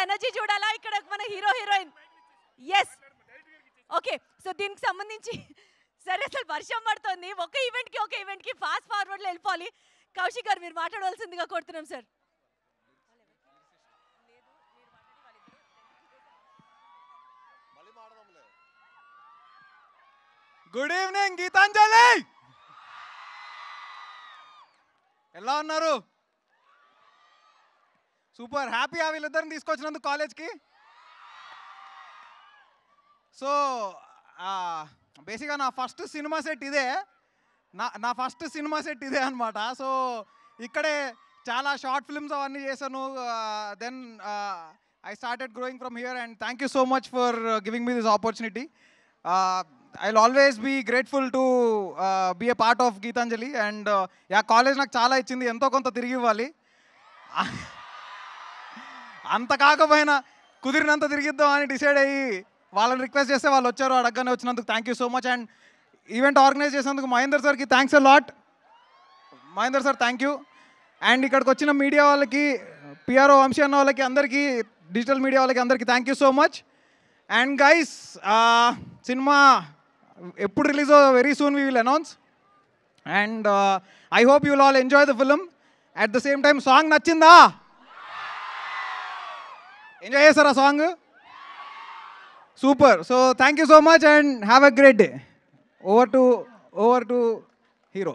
Energy చూడాలా ఇక్కడ మన hero heroine. Yes okay. So దీనికి సంబంధించి సరే అసలు వర్షం పడుతుంది, ఒక ఈవెంట్కి ఫాస్ట్ ఫార్వర్డ్లో వెళ్ళిపోవాలి. కౌశిక్ గారు మీరు మాట్లాడవలసిందిగా కోరుతున్నాం సార్. గుడ్ ఈవినింగ్ గీతాంజలి, ఎలా ఉన్నారు? సూపర్ హ్యాపీ వీళ్ళిద్దరిని తీసుకొచ్చినందుకు కాలేజ్కి. సో బేసిక్గా నా ఫస్ట్ సినిమా సెట్ ఇదే, నా ఫస్ట్ సినిమా సెట్ ఇదే అనమాట. సో ఇక్కడే చాలా షార్ట్ ఫిల్మ్స్ అవన్నీ చేశాను. Then I started growing from here and thank you so much for giving me this opportunity. I'll always be grateful to be a part of Geetanjali and college నాకు చాలా ఇచ్చింది, ఎంతో కొంత తిరిగి ఇవ్వాలి. అంత కాకపోయినా కుదిరినంత తిరిగిద్దాం అని డిసైడ్ అయ్యి వాళ్ళని రిక్వెస్ట్ చేస్తే వాళ్ళు వచ్చారు, అడగగానే వచ్చినందుకు thank you so much. And event organise చేసినందుకు మహేందర్ సార్కి thanks a lot. Mahender sir thank you. And ఇక్కడికి వచ్చిన మీడియా వాళ్ళకి, పిఆర్ఓ వంశీ అన్న వాళ్ళకి, అందరికీ డిజిటల్ మీడియా వాళ్ళకి అందరికీ thank you so much. And guys cinema ఎప్పుడు రిలీజో very soon we will announce and I hope you will all enjoy the film. At the same time song నచ్చిందా? ఎంజాయ్ చేస్తారా song? Super. So thank you so much and have a great day. Over to hero.